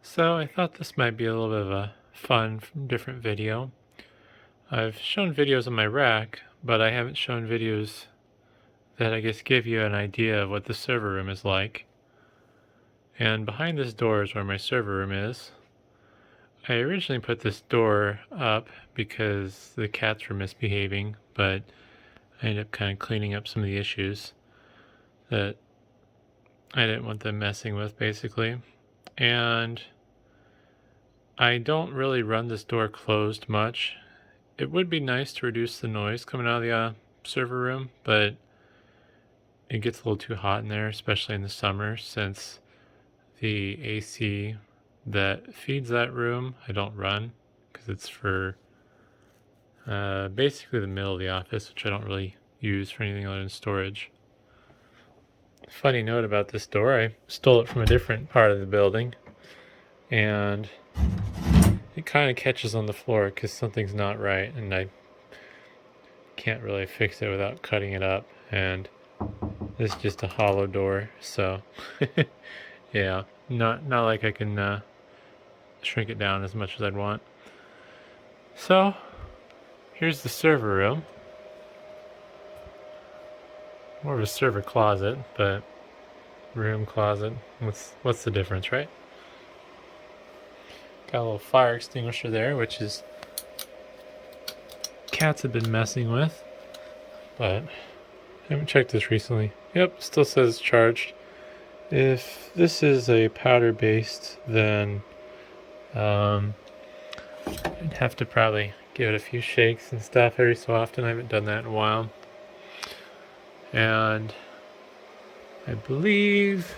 So I thought this might be a little bit of a fun, different video. I've shown videos on my rack, but I haven't shown videos that I guess give you an idea of what the server room is like. And behind this door is where my server room is. I originally put this door up because the cats were misbehaving, but I ended up kind of cleaning up some of the issues that I didn't want them messing with, basically. And I don't really run this door closed much. It would be nice to reduce the noise coming out of the server room, but it gets a little too hot in there, especially in the summer, since the AC that feeds that room I don't run because it's for basically the middle of the office, which I don't really use for anything other than storage. Funny note about this door, I stole it from a different part of the building, and it kind of catches on the floor because something's not right, and I can't really fix it without cutting it up. And this is just a hollow door, so yeah, not like I can shrink it down as much as I'd want. So here's the server room. More of a server closet, but room closet. What's the difference, right? Got a little fire extinguisher there, which is cats have been messing with, but I haven't checked this recently. Yep, still says charged. If this is a powder based, then I'd have to probably give it a few shakes and stuff every so often. I haven't done that in a while. And I believe,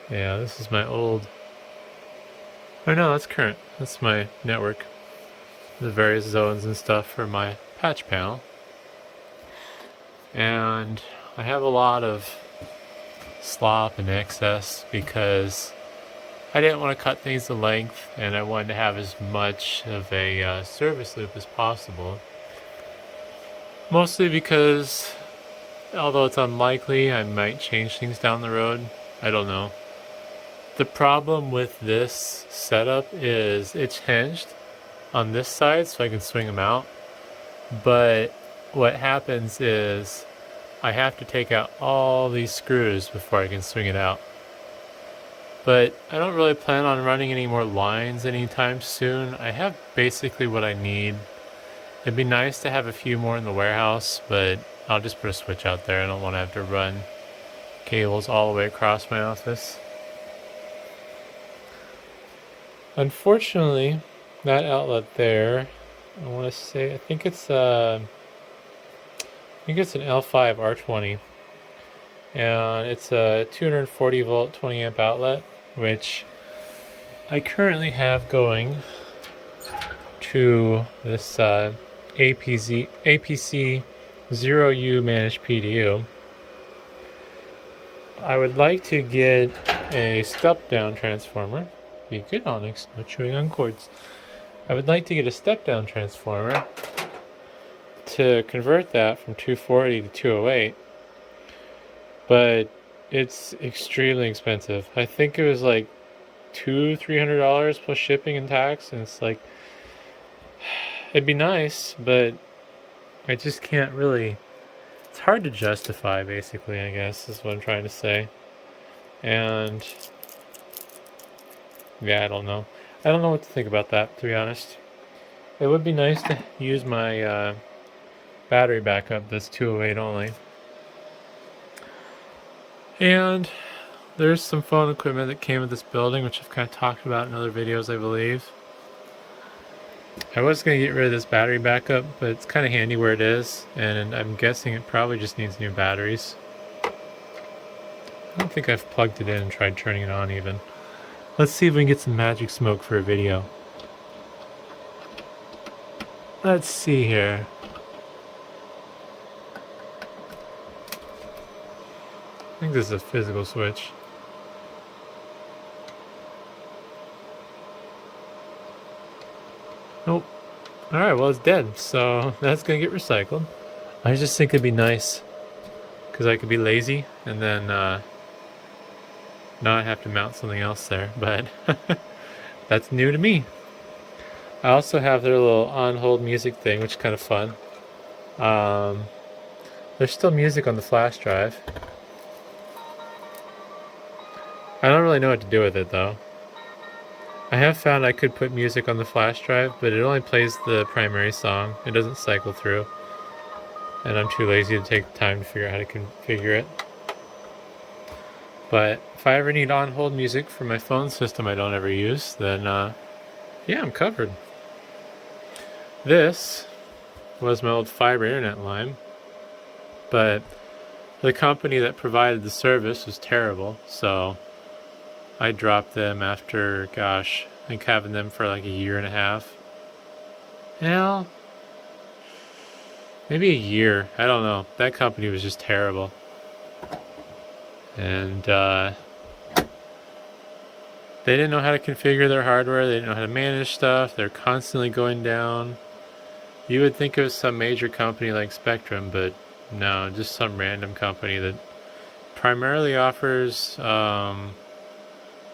yeah, this is my old, oh no, that's current. That's my network. The various zones and stuff for my patch panel. And I have a lot of slop and excess because I didn't want to cut things to length, and I wanted to have as much of a service loop as possible. Mostly because, although it's unlikely, I might change things down the road. I don't know. The problem with this setup is it's hinged on this side so I can swing them out. But what happens is I have to take out all these screws before I can swing it out. But I don't really plan on running any more lines anytime soon. I have basically what I need. It'd be nice to have a few more in the warehouse, but I'll just put a switch out there. I don't want to have to run cables all the way across my office. Unfortunately, that outlet there, I want to say, I think it's an L5 R20, and it's a 240 volt 20 amp outlet, which I currently have going to this APC 0U managed PDU. I would like to get a step down transformer. Be good, Onyx, no chewing on cords. I would like to get a step down transformer to convert that from 240 to 208, but it's extremely expensive. I think it was like $300 plus shipping and tax, and it's like, it'd be nice, but I just can't really, it's hard to justify, basically, I guess is what I'm trying to say. And yeah, I don't know what to think about that, to be honest. It would be nice to use my battery backup that's 208 only. And there's some phone equipment that came with this building, which I've kind of talked about in other videos, I believe. I was going to get rid of this battery backup, but it's kind of handy where it is, and I'm guessing it probably just needs new batteries. I don't think I've plugged it in and tried turning it on even. Let's see if we can get some magic smoke for a video. Let's see here. I think this is a physical switch. Nope. Alright, well it's dead, so that's gonna get recycled. I just think it'd be nice, because I could be lazy and then Now I have to mount something else there, but that's new to me. I also have their little on-hold music thing, which is kind of fun. There's still music on the flash drive. I don't really know what to do with it though. I have found I could put music on the flash drive, but it only plays the primary song. It doesn't cycle through. And I'm too lazy to take the time to figure out how to configure it. But if I ever need on-hold music for my phone system I don't ever use, then yeah, I'm covered. This was my old fiber internet line, but the company that provided the service was terrible, so I dropped them after, gosh, I think having them for like a year and a half. Hell, maybe a year. I don't know. That company was just terrible. And they didn't know how to configure their hardware. They didn't know how to manage stuff. They're constantly going down. You would think it was some major company like Spectrum, but no, just some random company that primarily offers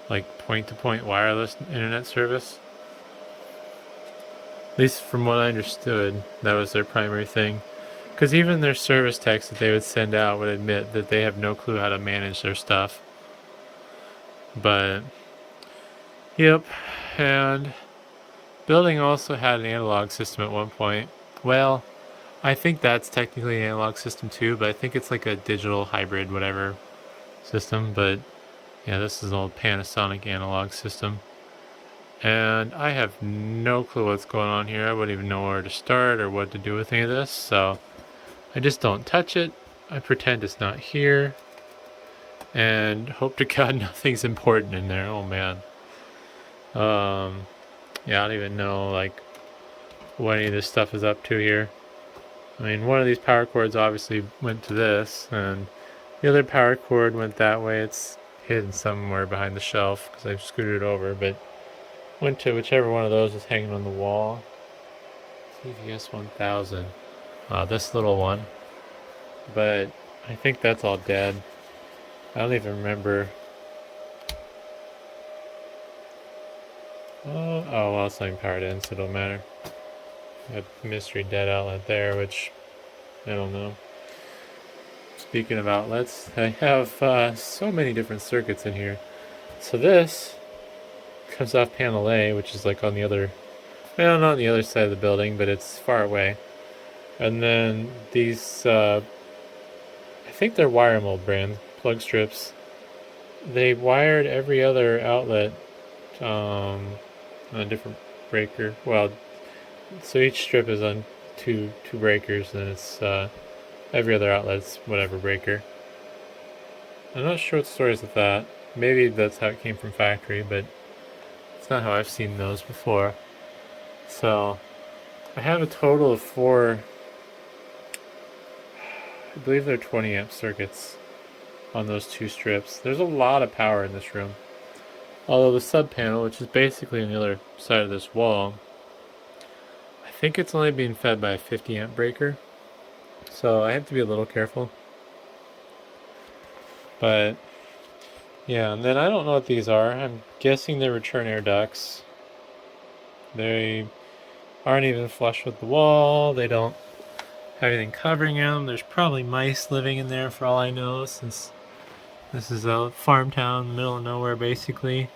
like point-to-point wireless internet service. At least from what I understood, that was their primary thing. Because even their service techs that they would send out would admit that they have no clue how to manage their stuff. But, yep, and building also had an analog system at one point. Well, I think that's technically an analog system too, but I think it's like a digital hybrid whatever system. But yeah, this is an old Panasonic analog system. And I have no clue what's going on here. I wouldn't even know where to start or what to do with any of this, so I just don't touch it. I pretend it's not here. And hope to God nothing's important in there. Oh man. Yeah, I don't even know like what any of this stuff is up to here. I mean, one of these power cords obviously went to this, and the other power cord went that way. It's hidden somewhere behind the shelf because I've scooted it over, but went to whichever one of those is hanging on the wall. CVS 1000. This little one. But I think that's all dead. I don't even remember. Oh well, it's not even powered in, so it don't matter. A mystery dead outlet there, which I don't know. Speaking of outlets, I have so many different circuits in here. So this comes off panel A, which is like on the other, well, not on the other side of the building, but it's far away. And then these, I think they're wire mold brand plug strips. They wired every other outlet on a different breaker. Well, so each strip is on two breakers, and it's every other outlet's whatever breaker. I'm not sure what the story is with that. Maybe that's how it came from factory, but it's not how I've seen those before. So I have a total of 4, I believe they're 20 amp circuits on those 2 strips. There's a lot of power in this room. Although the sub panel, which is basically on the other side of this wall, I think it's only being fed by a 50 amp breaker. So I have to be a little careful. But yeah, and then I don't know what these are. I'm guessing they're return air ducts. They aren't even flush with the wall. They don't have anything covering them. There's probably mice living in there for all I know, since this is a farm town, middle of nowhere basically.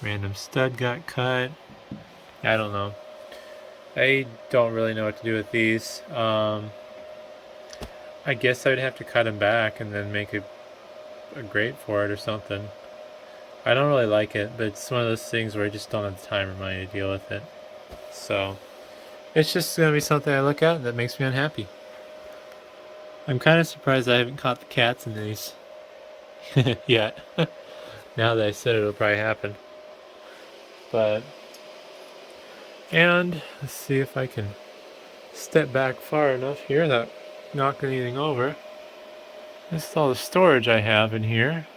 Random stud got cut. I don't know. I don't really know what to do with these. I guess I would have to cut them back and then make a grate for it or something. I don't really like it, but it's one of those things where I just don't have the time or money to deal with it. So it's just going to be something I look at that makes me unhappy. I'm kind of surprised I haven't caught the cats in these yet. Now that I said it, it'll probably happen. But, and let's see if I can step back far enough here without knocking anything over. This is all the storage I have in here.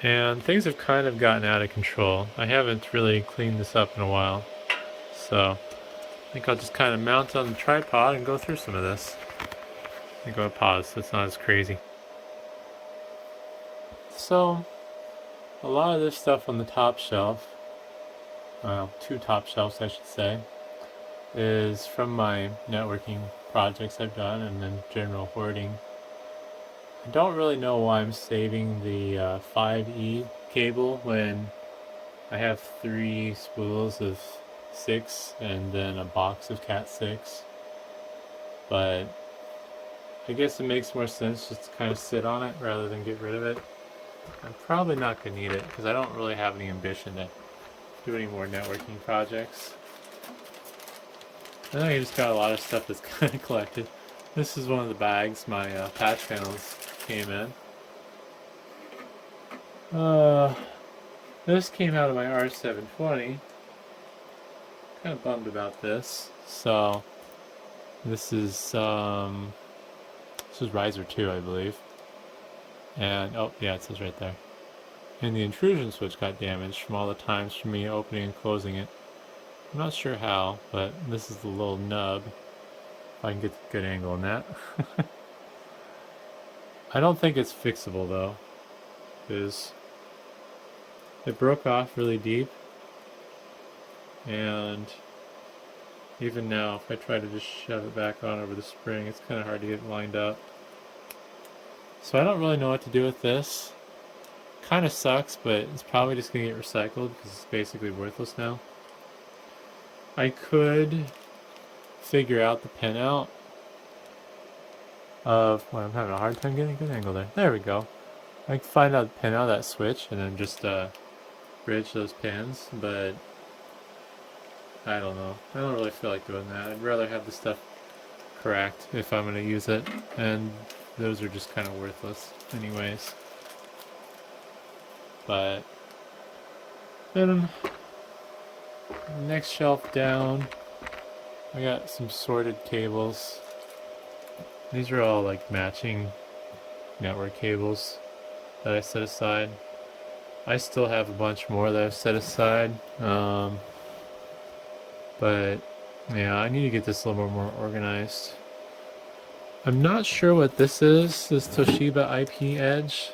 And things have kind of gotten out of control. I haven't really cleaned this up in a while. So I think I'll just kind of mount on the tripod and go through some of this. I'm going to pause so it's not as crazy. So, a lot of this stuff on the top shelf, well, two top shelves I should say, is from my networking projects I've done and then general hoarding. I don't really know why I'm saving the 5E cable when I have 3 spools of 6 and then a box of Cat 6, but I guess it makes more sense just to kind of sit on it rather than get rid of it. I'm probably not going to need it because I don't really have any ambition to do any more networking projects. I think I just got a lot of stuff that's kind of collected. This is one of the bags my patch panels came in. This came out of my R720. Kind of bummed about this. So this is riser 2, I believe. And oh yeah, it says right there. And the intrusion switch got damaged from all the times from me opening and closing it. I'm not sure how, but this is the little nub. If I can get a good angle on that. I don't think it's fixable though, because it broke off really deep, and even now if I try to just shove it back on over the spring, it's kind of hard to get it lined up. So I don't really know what to do with this. Kind of sucks, but it's probably just going to get recycled because it's basically worthless now. I could figure out the pinout of, well, I'm having a hard time getting a good angle there. There we go. I can find out the pin out of that switch and then just bridge those pins, but I don't know. I don't really feel like doing that. I'd rather have the stuff correct if I'm going to use it, and those are just kind of worthless anyways. But then next shelf down, I got some sorted cables. These are all like matching network cables that I set aside. I still have a bunch more that I've set aside, but yeah, I need to get this a little more organized. I'm not sure what this is, this Toshiba IP Edge.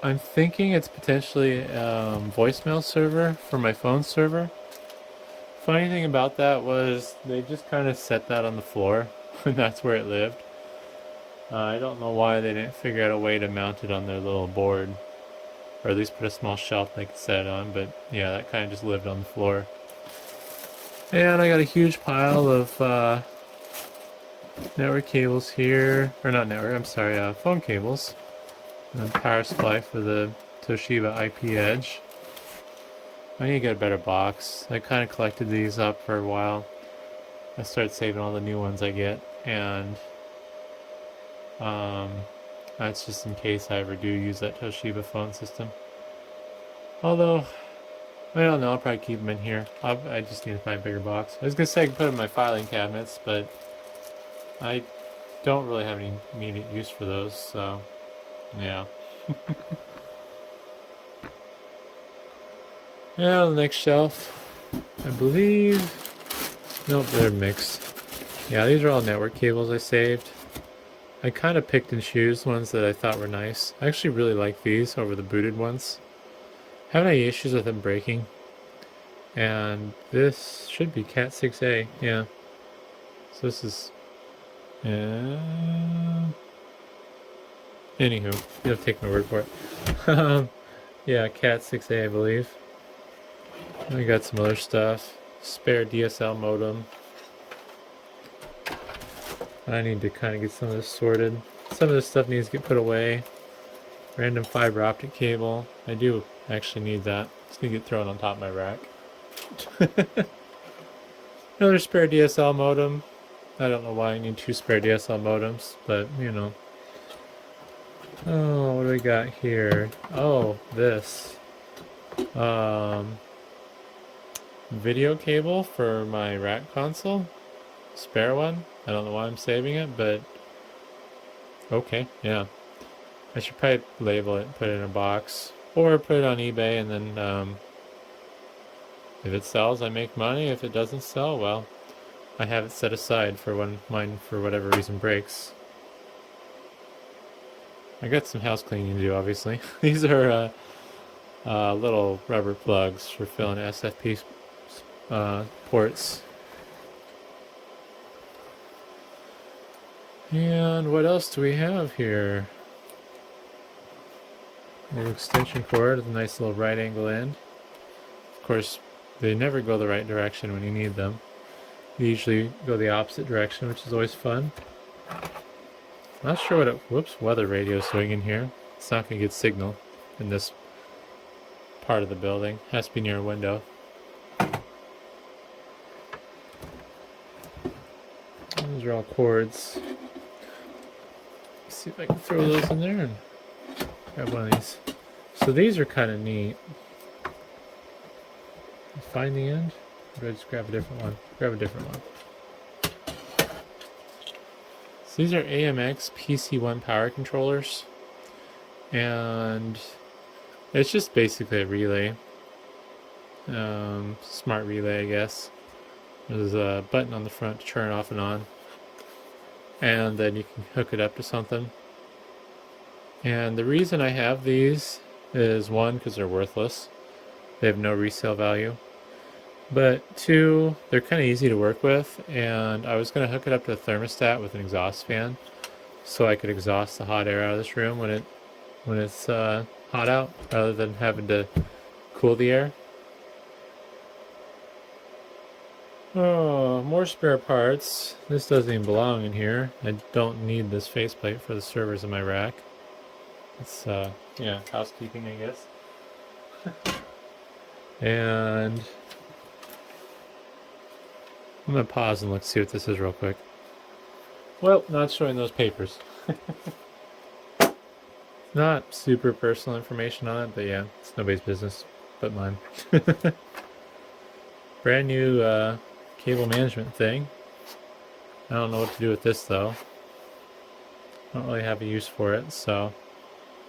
I'm thinking it's potentially a voicemail server for my phone server. Funny thing about that was they just kind of set that on the floor and that's where it lived. I don't know why they didn't figure out a way to mount it on their little board, or at least put a small shelf they could set it on, but yeah, that kind of just lived on the floor. And I got a huge pile of network cables here, or not network, I'm sorry, phone cables. And power supply for the Toshiba IP Edge. I need to get a better box. I kind of collected these up for a while. I started saving all the new ones I get, and that's just in case I ever do use that Toshiba phone system. Although, I don't know, I'll probably keep them in here. I just need to find a bigger box. I was going to say I could put them in my filing cabinets, but I don't really have any immediate use for those, so yeah. Yeah, the next shelf, I believe, nope, they're mixed. Yeah, these are all network cables I saved. I kind of picked and chose ones that I thought were nice. I actually really like these over the booted ones. Haven't any issues with them breaking. And this should be Cat 6A, yeah. So this is... anywho, you have to take my word for it. Yeah, Cat 6A, I believe. I got some other stuff. Spare DSL modem. I need to kind of get some of this sorted. Some of this stuff needs to get put away. Random fiber optic cable. I do actually need that. It's gonna get thrown on top of my rack. Another spare DSL modem. I don't know why I need 2 spare DSL modems, but you know. Oh, what do we got here? Oh, this. Video cable for my rack console. Spare one. I don't know why I'm saving it, but okay, yeah. I should probably label it and put it in a box, or put it on eBay, and then if it sells, I make money. If it doesn't sell, well, I have it set aside for when mine, for whatever reason, breaks. I got some house cleaning to do, obviously. These are little rubber plugs for filling SFP ports. And what else do we have here? A little extension cord with a nice little right angle end. Of course, they never go the right direction when you need them. They usually go the opposite direction, which is always fun. Not sure what whoops, weather radio swinging here. It's not going to get signal in this part of the building. Has to be near a window. Those are all cords. Let's see if I can throw those in there and grab one of these. So these are kind of neat. Find the end? Or do I just grab a different one? Grab a different one. So these are AMX PC1 power controllers. And it's just basically a relay. Smart relay, I guess. There's a button on the front to turn it off and on. And then you can hook it up to something. And the reason I have these is one, because they're worthless. They have no resale value. But two, they're kind of easy to work with, and I was going to hook it up to a thermostat with an exhaust fan so I could exhaust the hot air out of this room when it's hot out, rather than having to cool the air. Oh, more spare parts. This doesn't even belong in here. I don't need this faceplate for the servers in my rack. It's, yeah, housekeeping, I guess. And I'm going to pause and see what this is real quick. Well, not showing those papers. Not super personal information on it, but yeah, it's nobody's business but mine. Brand new cable management thing. I don't know what to do with this though. I don't really have a use for it, so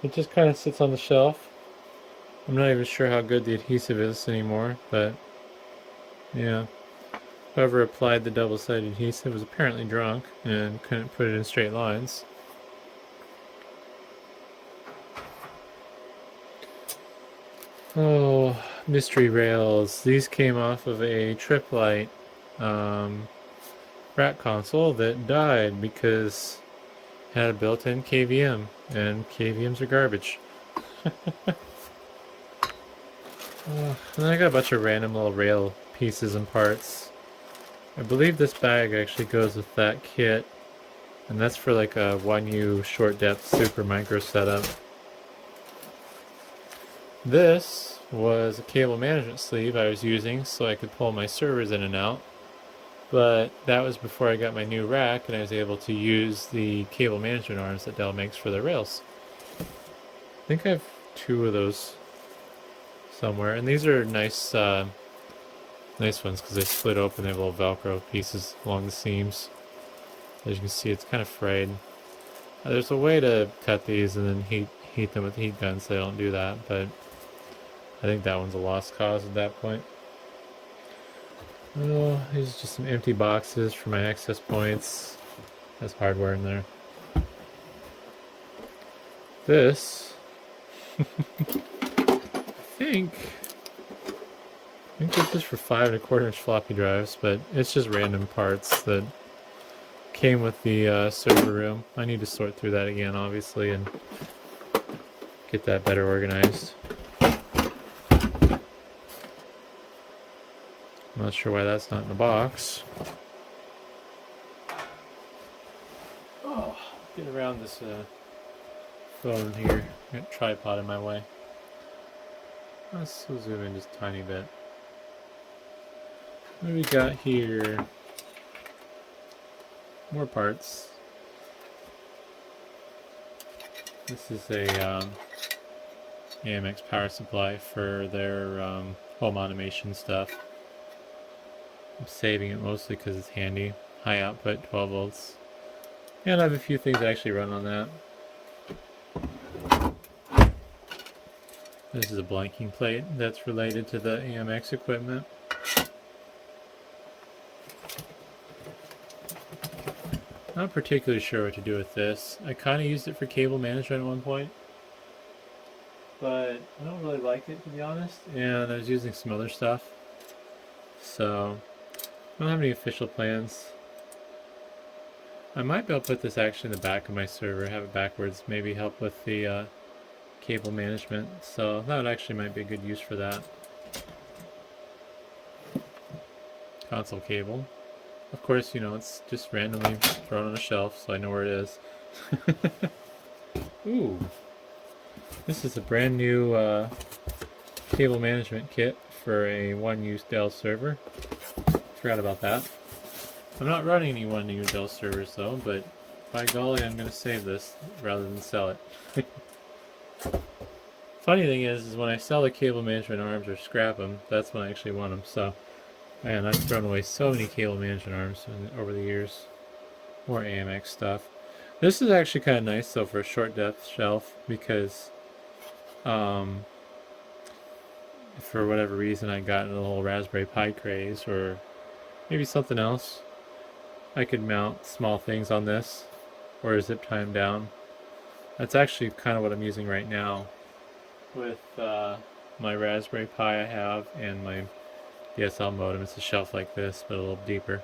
it just kind of sits on the shelf. I'm not even sure how good the adhesive is anymore, but yeah. Whoever applied the double-sided adhesive was apparently drunk and couldn't put it in straight lines. Oh, mystery rails. These came off of a Triplite rack console that died because it had a built-in KVM, and KVMs are garbage. And then I got a bunch of random little rail pieces and parts. I believe this bag actually goes with that kit, and that's for like a 1U short depth super micro setup. This was a cable management sleeve I was using so I could pull my servers in and out, but that was before I got my new rack and I was able to use the cable management arms that Dell makes for their rails. I think I have two of those somewhere, and these are nice nice ones because they split open. They have little Velcro pieces along the seams. As you can see, it's kind of frayed. There's a way to cut these and then heat them with the heat gun so they don't do that, but I think that one's a lost cause at that point. Oh, these are just some empty boxes for my access points. There's hardware in there. This, I think this is for 5 1/4 inch floppy drives, but it's just random parts that came with the server room. I need to sort through that again, obviously, and get that better organized. I'm not sure why that's not in the box. Oh, get around this phone here. Got a tripod in my way. Let's zoom in just a tiny bit. What do we got here? More parts. This is a AMX power supply for their home automation stuff. I'm saving it mostly because it's handy. High output, 12 volts. And I have a few things that actually run on that. This is a blanking plate that's related to the AMX equipment. Not particularly sure what to do with this. I kind of used it for cable management at one point, but I don't really like it, to be honest. And I was using some other stuff, so I don't have any official plans. I might be able to put this actually in the back of my server, have it backwards, maybe help with the cable management. So that actually might be a good use for that. Console cable. Of course, you know, it's just randomly thrown on a shelf, so I know where it is. Ooh. This is a brand new cable management kit for a one-use Dell server. Forgot about that. I'm not running any one-use Dell servers though, but by golly, I'm going to save this rather than sell it. Funny thing is when I sell the cable management arms or scrap them, that's when I actually want them. So, man, I've thrown away so many cable management arms over the years. More AMX stuff. This is actually kind of nice though for a short depth shelf because for whatever reason I got in the whole Raspberry Pi craze or maybe something else, I could mount small things on this or zip tie them down. That's actually kind of what I'm using right now with my Raspberry Pi I have and my DSL modem. It's a shelf like this but a little deeper.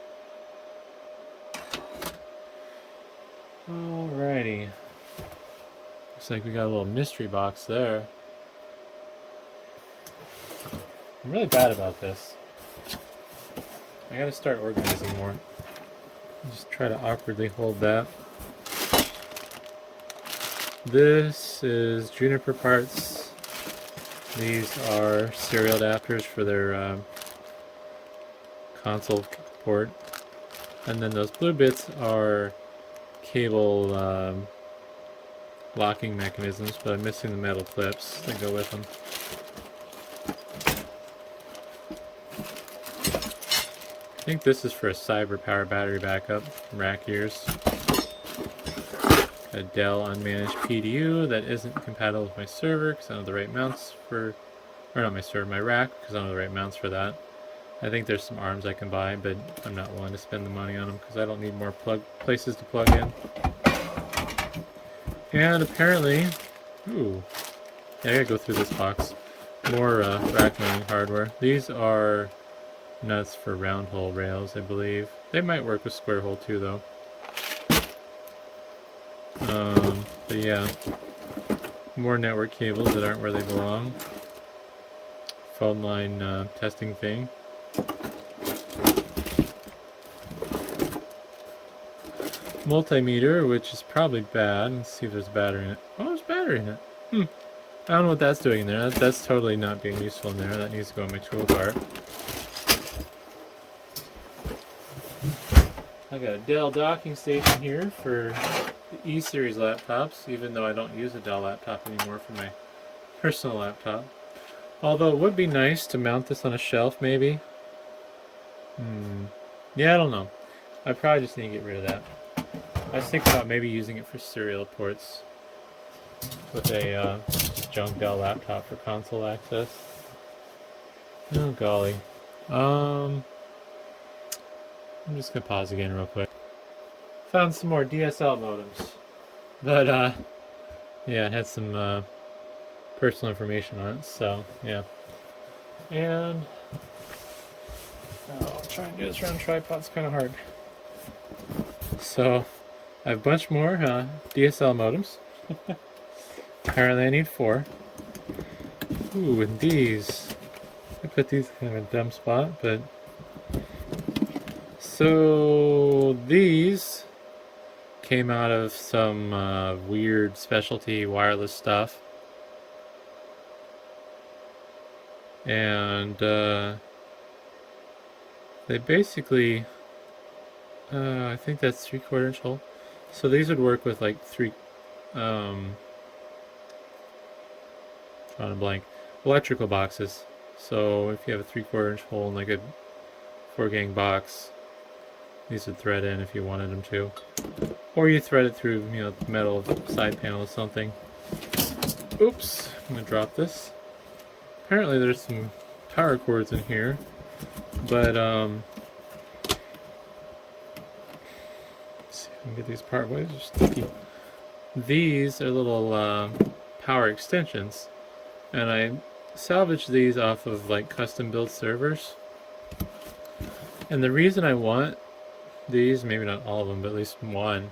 Alrighty. Looks like we got a little mystery box there. I'm really bad about this. I gotta start organizing more. Just try to awkwardly hold that. This is Juniper parts. These are serial adapters for their console port. And then those blue bits are cable locking mechanisms, but I'm missing the metal clips that go with them. I think this is for a Cyber Power battery backup from rack ears. A Dell unmanaged PDU that isn't compatible with my server because I don't have the right mounts for, or not my server, my rack, because I don't have the right mounts for that. I think there's some arms I can buy, but I'm not willing to spend the money on them because I don't need more places to plug in. And apparently, ooh, yeah, I gotta go through this box. More rack mounting hardware. These are nuts for round hole rails, I believe. They might work with square hole too, though. But yeah, more network cables that aren't where they belong. Phone line testing thing. Multimeter, which is probably bad. Let's see if there's a battery in it. Oh, there's a battery in it. I don't know what that's doing in there. That's totally not being useful in there. That needs to go in my toolbar. I got a Dell docking station here for the E-series laptops, even though I don't use a Dell laptop anymore for my personal laptop. Although it would be nice to mount this on a shelf, maybe. Yeah, I don't know. I probably just need to get rid of that. I was thinking about maybe using it for serial ports with a junk Dell laptop for console access. Oh golly. I'm just gonna pause again real quick. Found some more DSL modems, but yeah, it had some personal information on it, so yeah. And I'll try and do this around tripod. It's kind of hard. So I have a bunch more DSL modems. Apparently I need 4. Ooh, and these. I put these in a dumb spot, but so these came out of some weird specialty wireless stuff, and they basically I think that's 3/4 inch hole. So these would work with like drawing a blank, electrical boxes. So if you have a 3/4 inch hole in like a 4-gang box, these would thread in if you wanted them to. Or you thread it through, you know, the metal side panel or something. Oops, I'm gonna drop this. Apparently there's some power cords in here, but let's see if And get these part ways are sticky. These are little power extensions, and I salvaged these off of like custom built servers. And the reason I want these, maybe not all of them, but at least one,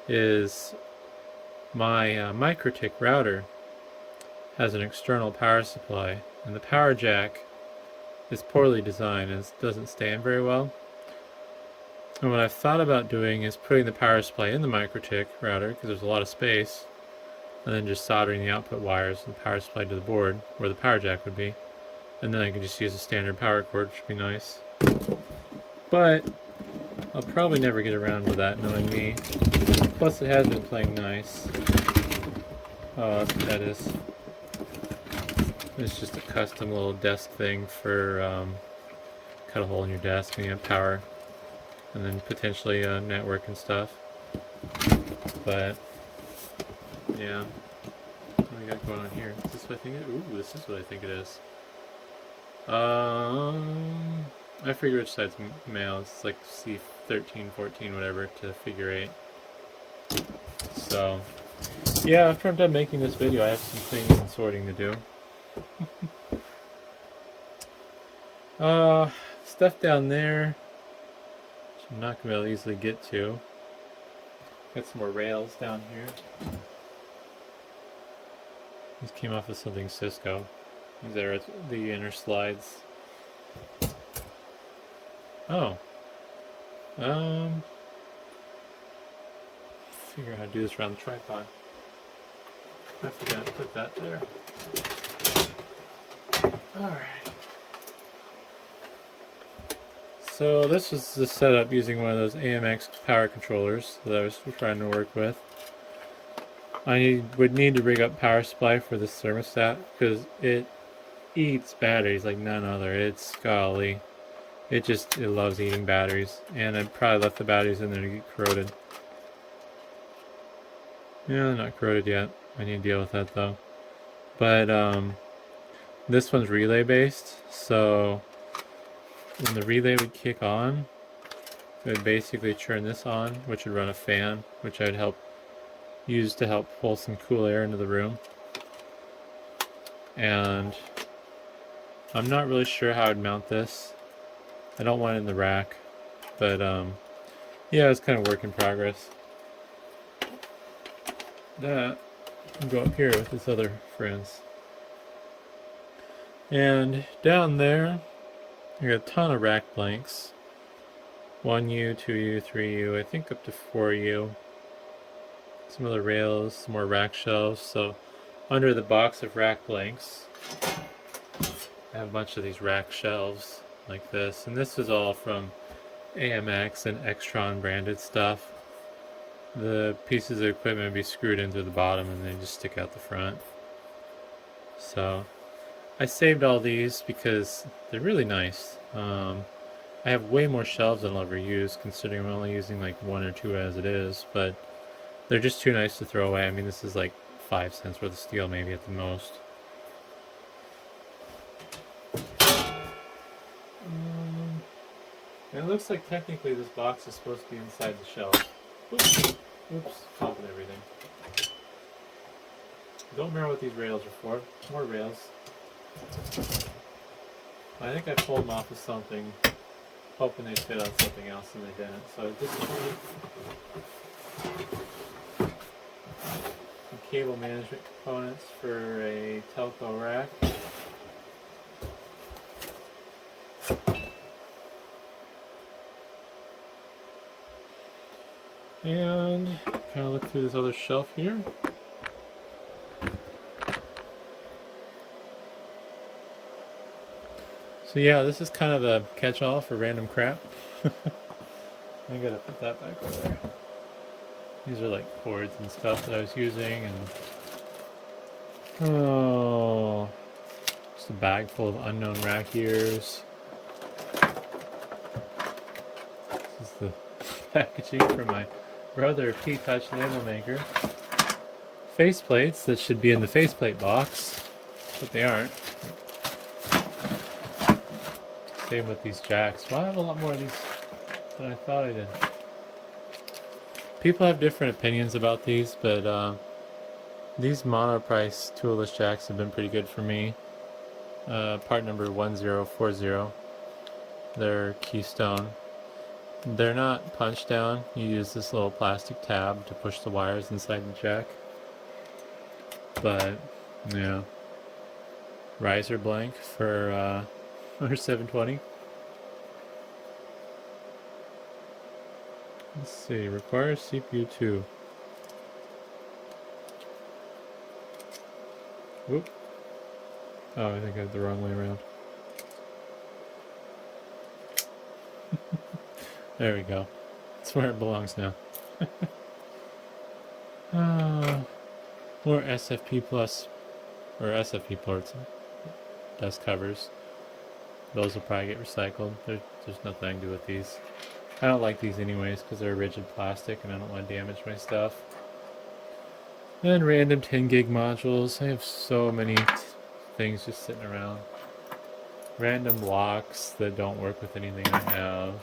is my MikroTik router has an external power supply, and the power jack is poorly designed and doesn't stand very well. And what I've thought about doing is putting the power supply in the MikroTik router, because there's a lot of space, and then just soldering the output wires and the power supply to the board where the power jack would be. And then I can just use a standard power cord, which would be nice. But I'll probably never get around to that, knowing me. Plus it has been playing nice. Oh, that's what that is. It's just a custom little desk thing for cut a hole in your desk and you have power. And then potentially a network and stuff. But yeah. What do we got going on here? Is this what I think it is? Ooh, this is what I think it is. I figure which side's male. It's like C13, 14, whatever, to figure 8. So, yeah, after I'm done making this video, I have some cleaning and sorting to do. Stuff down there, which I'm not going to be able to easily get to. Got some more rails down here. These came off of something Cisco. These are the inner slides. Oh. Figure out how to do this around the tripod. I forgot to put that there. Alright. So this was the setup using one of those AMX power controllers that I was trying to work with. I would need to rig up power supply for this thermostat because it eats batteries like none other. It's golly. It loves eating batteries, and I probably left the batteries in there to get corroded. Yeah, they're not corroded yet. I need to deal with that though. But this one's relay based, so when the relay would kick on, it would basically turn this on, which would run a fan, which I would use to help pull some cool air into the room. And I'm not really sure how I'd mount this. I don't want it in the rack, but yeah, it's kind of work in progress. That can go up here with this other friends. And down there, I got a ton of rack blanks. 1U, 2U, 3U, I think up to 4U. Some other rails, some more rack shelves. So under the box of rack blanks, I have a bunch of these rack shelves like this. And this is all from AMX and Extron branded stuff. The pieces of equipment would be screwed into the bottom and they just stick out the front. So I saved all these because they're really nice. I have way more shelves than I'll ever use, considering I'm only using like 1 or 2 as it is, but they're just too nice to throw away. I mean, this is like 5 cents worth of steel maybe at the most. And it looks like technically this box is supposed to be inside the shelf. Oops, popping everything. Don't remember what these rails are for. More rails. I think I pulled them off of something, hoping they'd fit on something else, and they didn't. So this is some cable management components for a telco rack. And kind of look through this other shelf here. So yeah, this is kind of a catch-all for random crap. I gotta put that back over there. These are like cords and stuff that I was using, and just a bag full of unknown rack ears. This is the packaging for my brother P-Touch label maker. Faceplates that should be in the faceplate box, but they aren't. Same with these jacks. Well, I have a lot more of these than I thought I did. People have different opinions about these, but these monoprice toolless jacks have been pretty good for me. Part number 1040. They're Keystone. They're not punch down. You use this little plastic tab to push the wires inside the jack. But, yeah. Riser blank for 720. Let's see, requires CPU 2. Whoop. Oh, I think I had the wrong way around. There we go. That's where it belongs now. More SFP plus, or SFP ports, dust covers. Those will probably get recycled. There's nothing I can do with these. I don't like these anyways because they're rigid plastic and I don't want to damage my stuff. And random 10 gig modules. I have so many things just sitting around. Random locks that don't work with anything I have.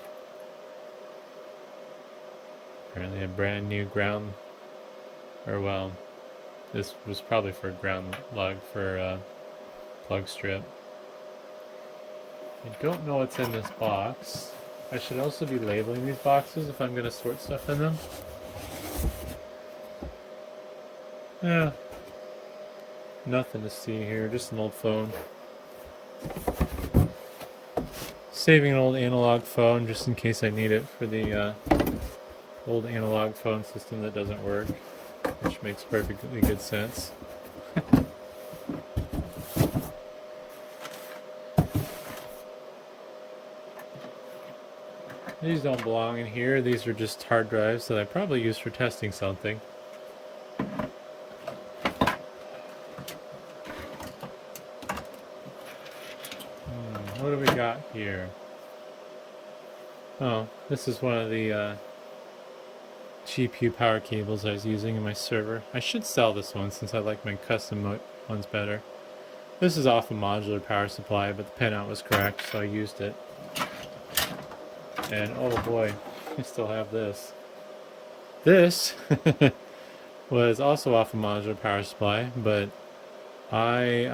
Apparently a brand new ground, or well, this was probably for ground lug for plug strip. I don't know what's in this box. I should also be labeling these boxes if I'm going to sort stuff in them. Yeah. Nothing to see here, just an old phone. Saving an old analog phone just in case I need it for the old analog phone system that doesn't work, which makes perfectly good sense. These don't belong in here. These are just hard drives that I probably use for testing something. What do we got here? Oh, this is one of the GPU power cables I was using in my server. I should sell this one since I like my custom ones better. This is off a modular power supply, but the pinout was correct, so I used it. And oh boy, I still have this. This was also off a modular power supply, but I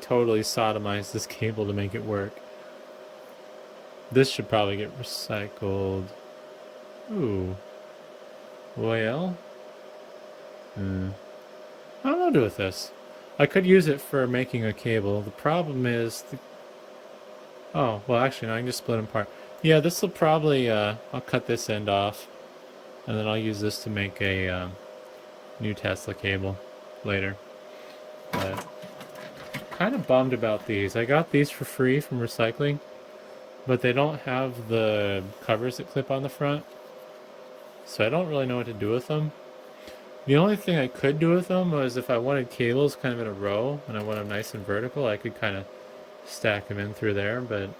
totally sodomized this cable to make it work. This should probably get recycled. Ooh. Well. I don't know what to do with this. I could use it for making a cable. The problem is... Oh, well actually no, I can just split them apart. Yeah, this will probably... I'll cut this end off. And then I'll use this to make a new Tesla cable later. But kind of bummed about these. I got these for free from recycling, but they don't have the covers that clip on the front, so I don't really know what to do with them. The only thing I could do with them was if I wanted cables kind of in a row and I want them nice and vertical, I could kind of stack them in through there, but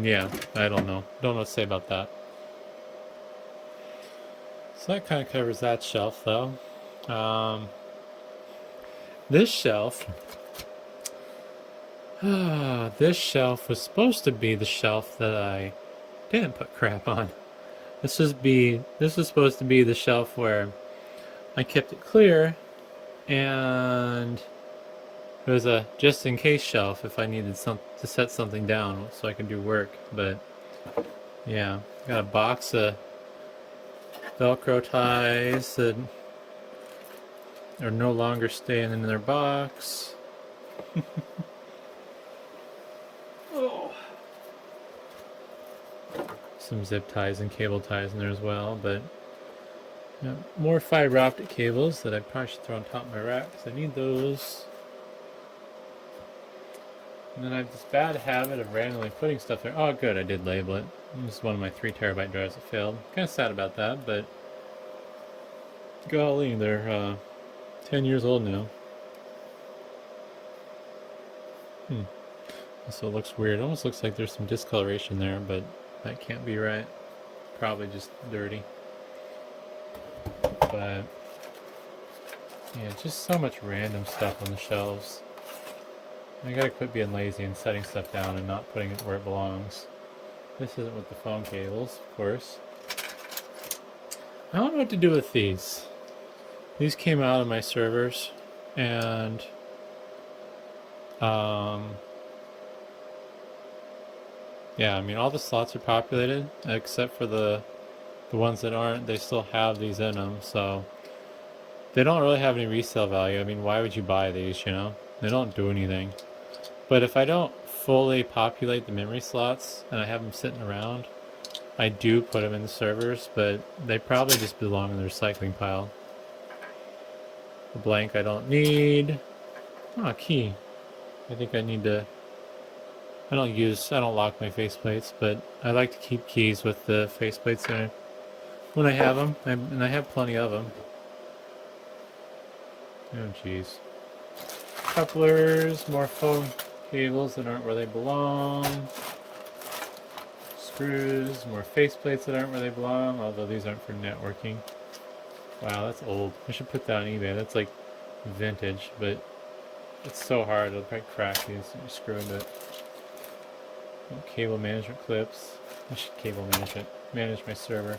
yeah, I don't know. Don't know what to say about that. So that kind of covers that shelf though. This shelf was supposed to be the shelf that I didn't put crap on. This was supposed to be the shelf where I kept it clear, and it was a just in case shelf if I needed to set something down so I could do work. But yeah, got a box of Velcro ties that are no longer staying in their box. Oh. Some zip ties and cable ties in there as well, but yeah, more fiber optic cables that I probably should throw on top of my rack because I need those. And then I have this bad habit of randomly putting stuff there. Oh good, I did label it. This is one of my 3 terabyte drives that failed. Kind of sad about that, but golly, they're 10 years old now. So it looks weird. It almost looks like there's some discoloration there, but that can't be right. Probably just dirty. But yeah, just so much random stuff on the shelves. I gotta quit being lazy and setting stuff down and not putting it where it belongs. This isn't with the phone cables, of course. I don't know what to do with these. These came out of my servers, and yeah, I mean all the slots are populated except for the ones that aren't. They still have these in them, so they don't really have any resale value. I mean, why would you buy these? You know, they don't do anything. But if I don't fully populate the memory slots and I have them sitting around, I do put them in the servers, but they probably just belong in the recycling pile. The blank I don't need. Oh, key. I think I need to... I don't lock my faceplates, but I like to keep keys with the faceplates when I have them, and I have plenty of them. Oh, jeez. Couplers, more phone cables that aren't where they belong. Screws, more faceplates that aren't where they belong, although these aren't for networking. Wow, that's old. I should put that on eBay. That's like vintage, but it's so hard. It'll probably crack these. You screw into it. Cable management clips. I should cable manage my server.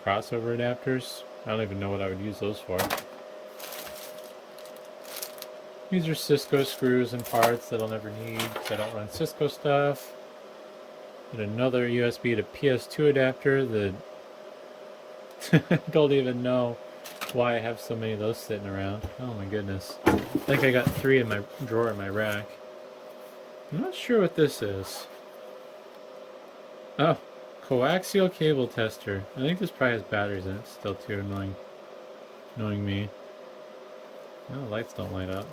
Crossover adapters. I don't even know what I would use those for. These are Cisco screws and parts that I'll never need because I don't run Cisco stuff. And another USB to PS2 adapter that I don't even know why I have so many of those sitting around. Oh my goodness. I think I got 3 in my drawer in my rack. I'm not sure what this is. Oh, coaxial cable tester. I think this probably has batteries in it still too, annoying me. No, the lights don't light up.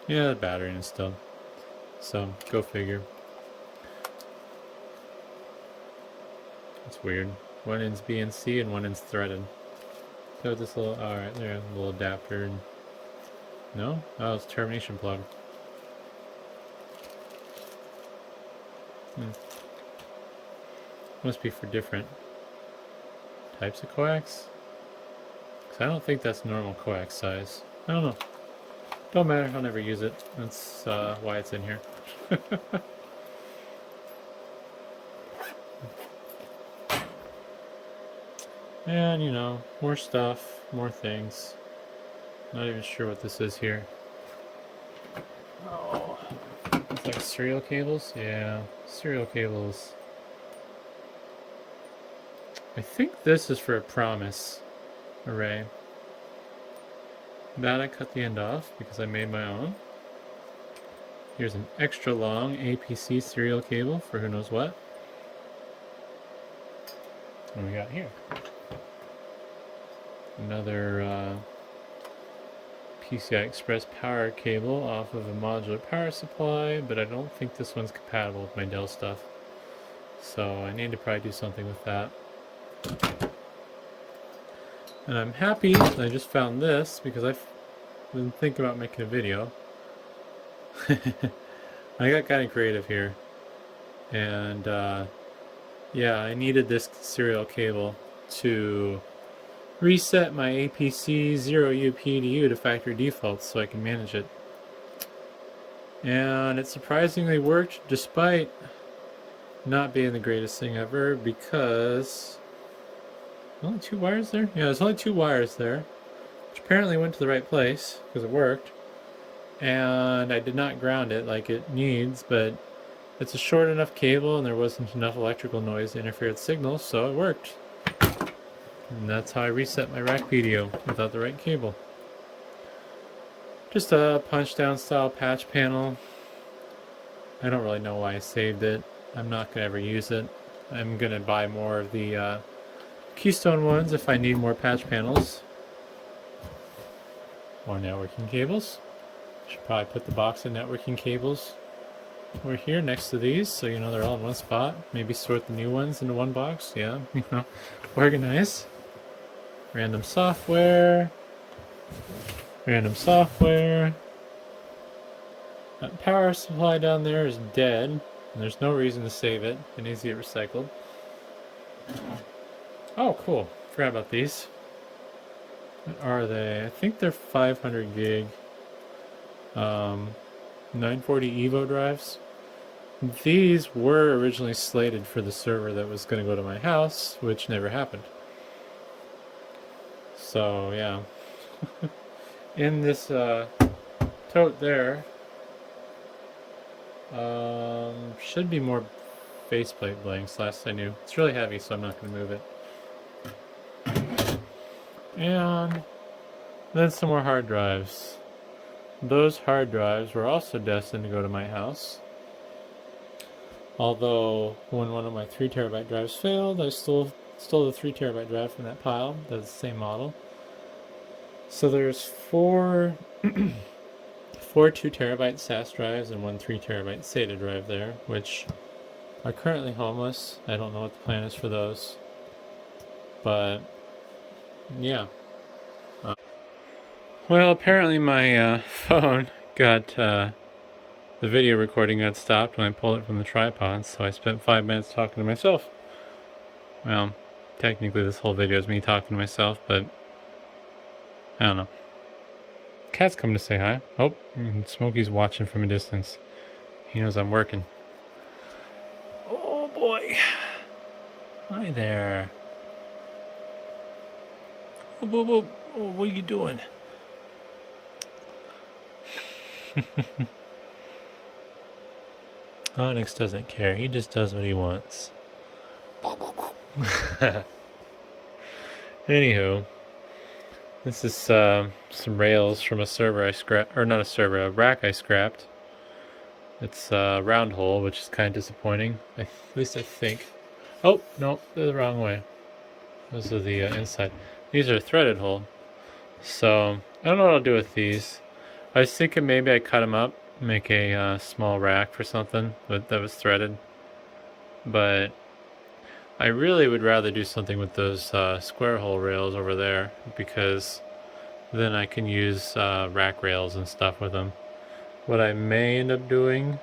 Yeah, the battery in it still. So, go figure. It's weird. One end's BNC and one end's threaded. So this little, alright, there, a little adapter. No? Oh, it's termination plug. Must be for different types of coax. Because I don't think that's normal coax size. I don't know. Don't matter, I'll never use it. That's why it's in here. And, you know, more stuff, more things. Not even sure what this is here. Oh, it's like serial cables? Yeah, serial cables. I think this is for a promise array. That I cut the end off because I made my own. Here's an extra long APC serial cable for who knows what. What do we got here? Another PCI Express power cable off of a modular power supply, but I don't think this one's compatible with my Dell stuff. So I need to probably do something with that. And I'm happy that I just found this because I've been thinking about making a video. I got kind of creative here. And yeah, I needed this serial cable to reset my APC 0UPDU to factory defaults so I can manage it. And it surprisingly worked despite not being the greatest thing ever because... Only 2 wires there? Yeah, there's only 2 wires there, which apparently went to the right place because it worked. And I did not ground it like it needs, but it's a short enough cable and there wasn't enough electrical noise to interfere with signals, so it worked. And that's how I reset my rack PDO without the right cable. Just a punch down style patch panel. I don't really know why I saved it. I'm not going to ever use it. I'm going to buy more of the Keystone ones if I need more patch panels. More networking cables. Should probably put the box of networking cables over here next to these so you know they're all in one spot. Maybe sort the new ones into one box. Yeah, you know, organize. Random software. Random software. That power supply down there is dead. And there's no reason to save it. It needs to get recycled. Oh, cool. Forgot about these. What are they? I think they're 500 gig. 940 Evo drives. These were originally slated for the server that was going to go to my house, which never happened. So yeah, in this tote there should be more faceplate blanks. Last I knew, it's really heavy, so I'm not going to move it. And then some more hard drives. Those hard drives were also destined to go to my house. Although when one of my 3 terabyte drives failed, I stole the 3 terabyte drive from that pile. That's the same model. So there's four 2 terabyte SAS drives and 1 3 terabyte SATA drive there, which are currently homeless. I don't know what the plan is for those, but yeah. Well, apparently my phone got the video recording got stopped when I pulled it from the tripod, so I spent 5 minutes talking to myself. Well, technically this whole video is me talking to myself, but I don't know. Cat's coming to say hi. Oh, Smokey's watching from a distance. He knows I'm working. Oh boy. Hi there. Oh, what are you doing? Onyx doesn't care. He just does what he wants. Anywho, this is some rails from a server I scrapped, or not a server, a rack I scrapped. It's a round hole, which is kind of disappointing. At least I think. Oh, no, they're the wrong way. Those are the inside. These are threaded hole. So, I don't know what I'll do with these. I was thinking maybe I cut them up, make a small rack for something that was threaded. But I really would rather do something with those square hole rails over there, because then I can use rack rails and stuff with them. What I may end up doing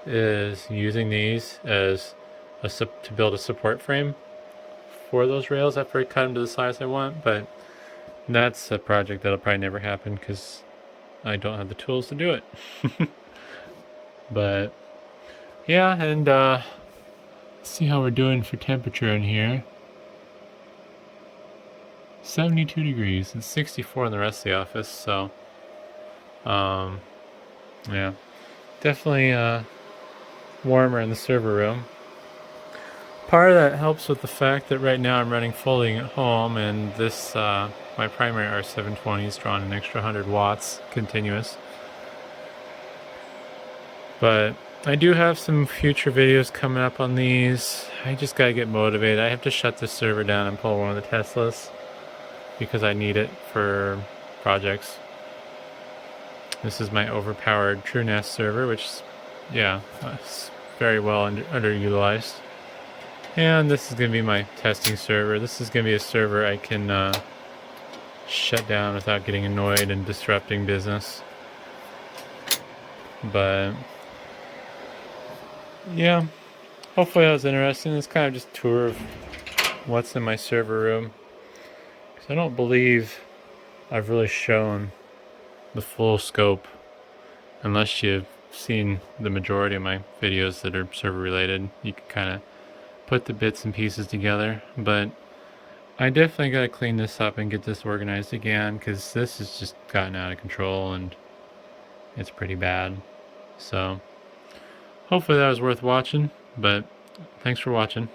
is using these as to build a support frame for those rails after I cut them to the size I want, but that's a project that'll probably never happen because I don't have the tools to do it. But yeah, and see how we're doing for temperature in here. 72 degrees. It's 64 in the rest of the office, so yeah, definitely warmer in the server room. Part of that helps with the fact that right now I'm running fully at home, and this my primary R720 is drawing an extra 100 watts continuous. But I do have some future videos coming up on these. I just gotta get motivated. I have to shut this server down and pull one of the Teslas because I need it for projects. This is my overpowered TrueNAS server, which, yeah, is very well underutilized. And this is going to be my testing server. This is going to be a server I can shut down without getting annoyed and disrupting business. But yeah, hopefully that was interesting. It's kind of just a tour of what's in my server room, because I don't believe I've really shown the full scope, unless you've seen the majority of my videos that are server related. You can kind of put the bits and pieces together, but I definitely got to clean this up and get this organized again, because this has just gotten out of control and it's pretty bad. So hopefully that was worth watching, but thanks for watching.